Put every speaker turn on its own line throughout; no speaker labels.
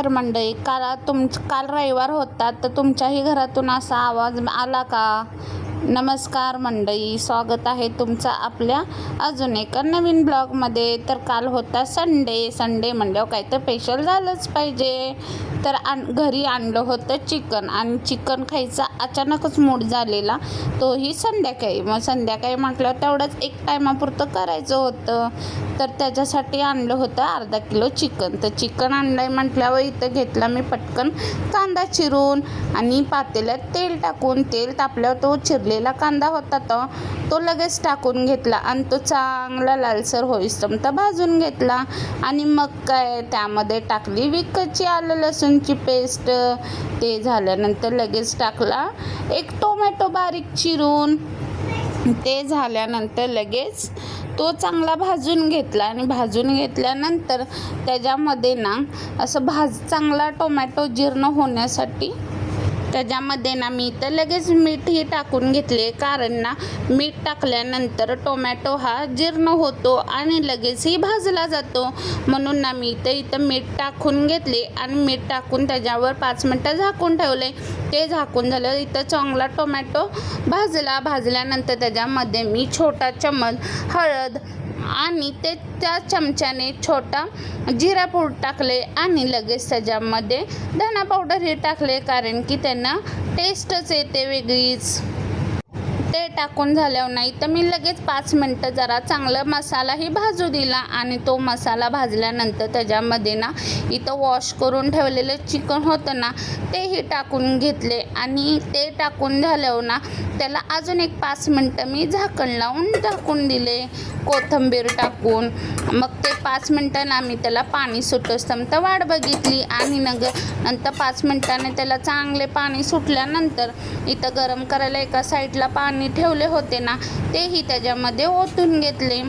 तर मंडळी काल रविवार होता, तर तुमच्याही घरातून असा आवाज आला का? नमस्कार मंडळी, स्वागत आहे तुमचं आपल्या अजून एका नवीन ब्लॉगमध्ये. तर काल होता संडे म्हणल्यावर काय तर स्पेशल झालंच पाहिजे. तर घरी आणलं होतं चिकन, आणि चिकन खायचा अचानकच मूड झालेला, तोही संध्याकाळी. मग संध्याकाळी म्हटलं तेवढंच एक टायमापुरतं करायचं होतं. तर त्याच्यासाठी आणलं होतं अर्धा किलो चिकन. तर चिकन आणलंय म्हटल्यावर इथं घेतला मी पटकन कांदा चिरून, आणि पातेल्यात तेल टाकून, तेल तापल्यावर तो चिरलेला कांदा होता तो लगेच टाकून घेतला, आणि तो चांगला लालसर होईस्तोवर भाजून घेतला. आणि मग काय त्यामध्ये टाकली विकतची आलं लसूणची पेस्ट. ते झाल्यानंतर लगेच टाकला एक टोमॅटो बारीक चिरून. ते झाल्यानंतर लगेच तो चांगला भाजून घेतला, आणि भाजून घेतल्यानंतर त्याच्यामध्ये ना असं चांगला टोमॅटो जीर्ण होण्यासाठी त्याच्यामध्ये ना मी तर लगेच मीठही टाकून घेतले, कारण ना मीठ टाकल्यानंतर टोमॅटो हा जीर्ण होतो आणि लगेचही भाजला जातो. म्हणून ना मी तर इथं मीठ टाकून घेतले, आणि मीठ टाकून त्याच्यावर 5 मिनटं झाकून ठेवले. ते झाकून झालं, इथं चांगला टोमॅटो भाजल्यानंतर त्याच्यामध्ये मी छोटा चमच हळद आणि त्या चमच्याने छोटा जिरा पूड टाकले, आणि लगेच त्याच्यामध्ये धना पावडर हे टाकले, कारण की त्यांना टेस्टच येते वेगळीच. ते टाकून झाल्यावर नाही तर मी लगेच 5 मिनटं जरा चांगला मसालाही भाजू दिला. आणि तो मसाला भाजल्यानंतर त्याच्यामध्ये ना इथं वॉश करून ठेवलेलं चिकन होतं ना तेही टाकून घेतले, आणि ते टाकून झाल्यावर ना त्याला अजून एक 5 मिनटं मी झाकण लावून टाकून दिले, कोथिंबीर टाकून. मग ते 5 मिनटांना मी त्याला पाणी सुटोस्तंत वाट बघितली, आणि नंतर 5 मिनटाने त्याला चांगले पाणी सुटल्यानंतर इथं गरम करायला एका साईडला पाणी ठेवले होते ना तेही त्याच्यामध्ये ओतून घेतले.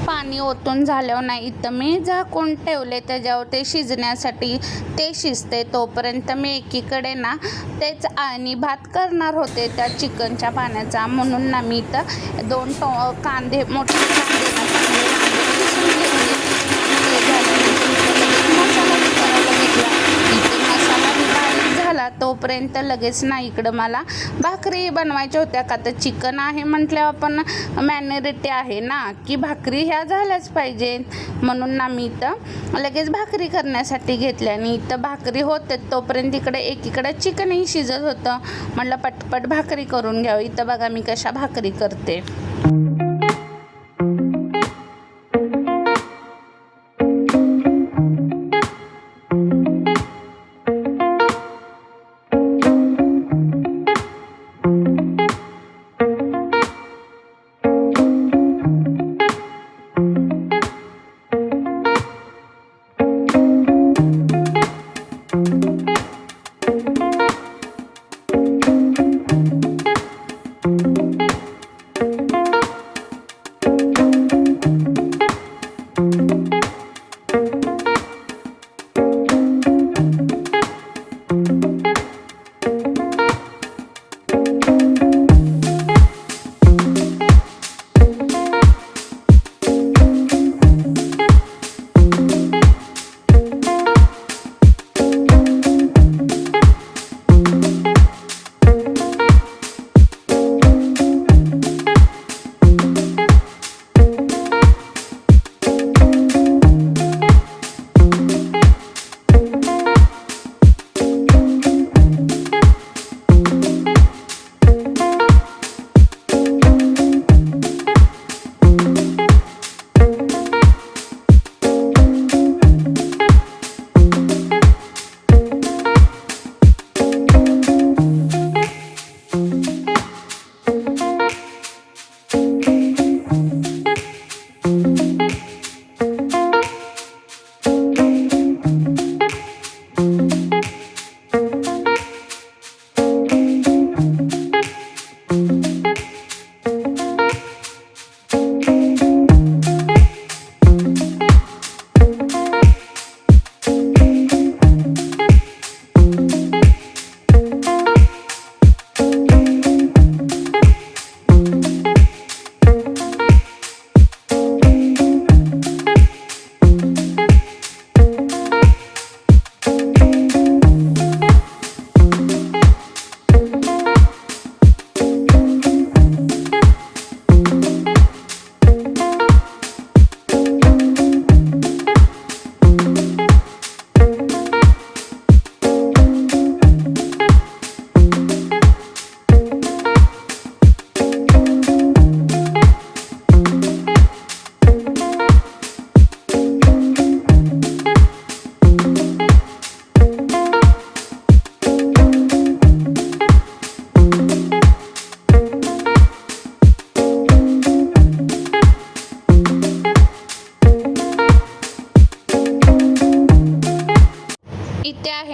पाणी ओतून झाल्यावर नाही इथं मी झाकून ठेवले त्याच्यावर ते शिजण्यासाठी. ते शिजते तोपर्यंत मी एकीकडे ना तेच आणि भात करणार होते त्या चिकनच्या पाण्याचा. म्हणून ना मी इथं 2 कांदे मोठे कांदे ना चांगले किसून घेतले. ते झाल्यानंतर मसाला करायला घेतला. इथे मसाला बारीक झाला तोपर्यंत लगेच ना इकडं मला भाकरी बनवायच्या होत्या, का तर चिकन आहे म्हटल्यावर आपण मॅनरिटी आहे ना की भाकरी ह्या झाल्याच पाहिजेत. म्हणून ना मी इथं लगेच भाकरी करण्यासाठी घेतल्या, आणि इथं भाकरी होते तोपर्यंत एकीकडे चिकनही शिजत होतं. म्हटलं पटपट भाकरी करून घ्यावं. इथं बघा मी कशा भाकरी करते.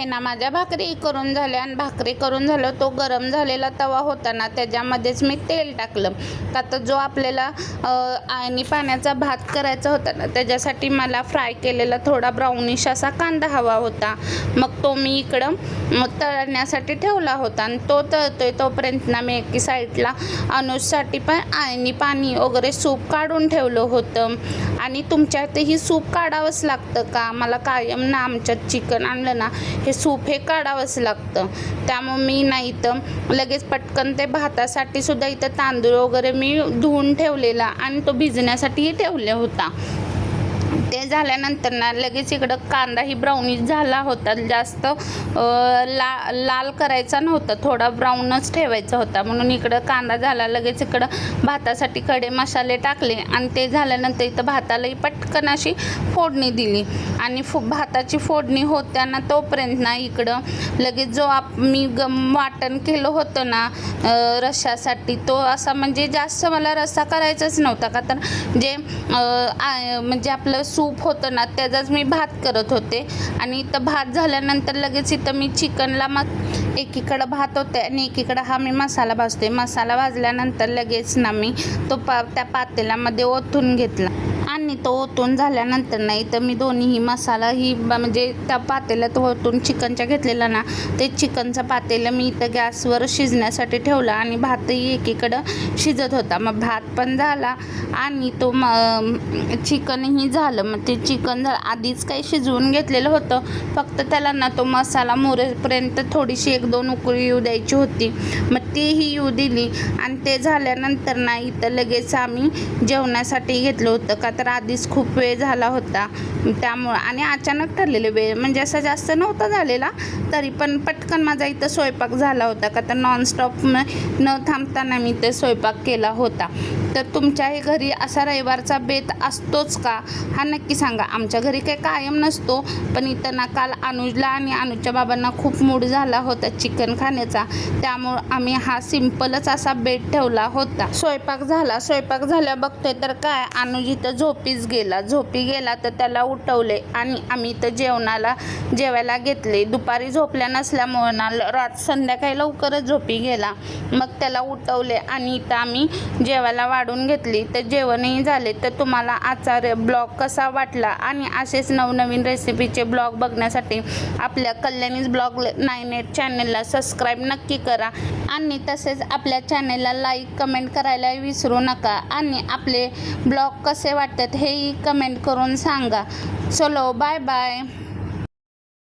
ना माझ्या भाकरी करून झाल्या आणि भाकरी करून झालं तो गरम झालेला तवा होता ना त्याच्यामध्येच मी तेल टाकलं. आता जो आपल्याला आणि पाण्याचा भात करायचा होता ना त्याच्यासाठी मला फ्राय केलेला थोडा ब्राउनिश असा कांदा हवा होता. मग तो मी इकडं तळण्यासाठी ठेवला होता आणि तो तळतोय तोपर्यंत ना मी एकी साईडला अनुजसाठी पण आणि पाणी वगैरे सूप काढून ठेवलं होतं. आणि तुमच्या इथेही सूप काढावंच लागतं का? मला कायम ना आमच्यात चिकन आणलं ना हे सूप हे काढावंच लागतं. त्यामुळे मी नाही तर लगेच पटकन ते भातासाठी सुद्धा इथं तांदूळ वगैरे मी धुवून ठेवलेला आणि तो भिजण्यासाठीही ठेवला होता. ते झाल्यानंतर ना लगेच इकडं कांदाही ब्राउनिश झाला होता. जास्त लाल करायचा नव्हता, थोडा ब्राऊनच ठेवायचा होता. म्हणून इकडं कांदा झाला. लगेच इकडं भातासाठी खडे मसाले टाकले आणि ते झाल्यानंतर इथं भातालाही पटकन अशी फोडणी दिली. आणि भाताची फोडणी होत्याना तोपर्यंत ना इकडं लगेच जो मी वाटण केलं होतं ना रश्शासाठी तो असा म्हणजे जास्त मला रस्सा करायचाच नव्हता का तर जे म्हणजे आपलं सूप होतं ना त्याचाच मी भात करत होते. आणि इथं भात झाल्यानंतर लगेच इथं मी चिकनला एकीकडं भात होते आणि एकीकडं हा मी मसाला भाजते. मसाला भाजल्यानंतर लगेच ना मी तो त्या पातेल्यामध्ये ओतून घेतला आणि तो ओतून झाल्यानंतर नाही तर मी दोन्हीही मसाला ही म्हणजे त्या पातेल्यात ओतून चिकनच्या घेतलेला ना ते चिकनचा पातेलं मी इथं गॅसवर शिजण्यासाठी ठेवला आणि भातही एकीकडं शिजत होता. मग भात पण झाला आणि तो चिकनही झालं. मग ते चिकन आधीच काही शिजवून घेतलेलं होतं, फक्त त्याला ना तो मसाला मुरेपर्यंत थोडीशी 1-2 उकळी येऊ द्यायची होती. मग तीही येऊ दिली आणि ते झाल्यानंतर ना इथं लगेच आम्ही जेवणासाठी घेतलं होतं का तर आधीच खूप वेळ झाला होता त्यामुळं. आणि अचानक ठरलेले वेळ म्हणजे असा जास्त नव्हता झालेला तरी पण पटकन माझा इथं स्वयंपाक झाला होता का तर नॉनस्टॉप न थांबताना मी ते स्वयंपाक केला होता. तर तुमच्याही घरी असा रविवारचा बेत असतोच का हा नक्की सांगा. आमच्या घरी काही कायम नसतो, पण इथं ना काल अनुजला आणि अनुजच्या बाबांना खूप मूड झाला होता चिकन खाण्याचा, त्यामुळं आम्ही हा सिम्पलच असा बेत ठेवला होता. स्वयंपाक झाल्या बघतोय तर काय अनुज इथं झोपी गेला तर त्याला उठवले आणि आम्ही इथं जेवायला घेतले. दुपारी झोपल्या नसल्यामुळं ना संध्याकाळी लवकरच झोपी गेला. मग त्याला उठवले आणि इथं आम्ही जेवायला वाढून घेतली. तर जेवणही झाले. तर तुम्हाला आजचा ब्लॉग कसा वाटला आणि असेच नवनवीन रेसिपीचे ब्लॉग बघण्यासाठी आपल्या कल्याणीज ब्लॉग 98 चॅनलला सबस्क्राईब नक्की करा आणि तसेच आपल्या चॅनलला लाईक कमेंट करायला विसरू नका आणि आपले ब्लॉग कसे वाटतात हेही कमेंट करून सांगा. चलो बाय बाय.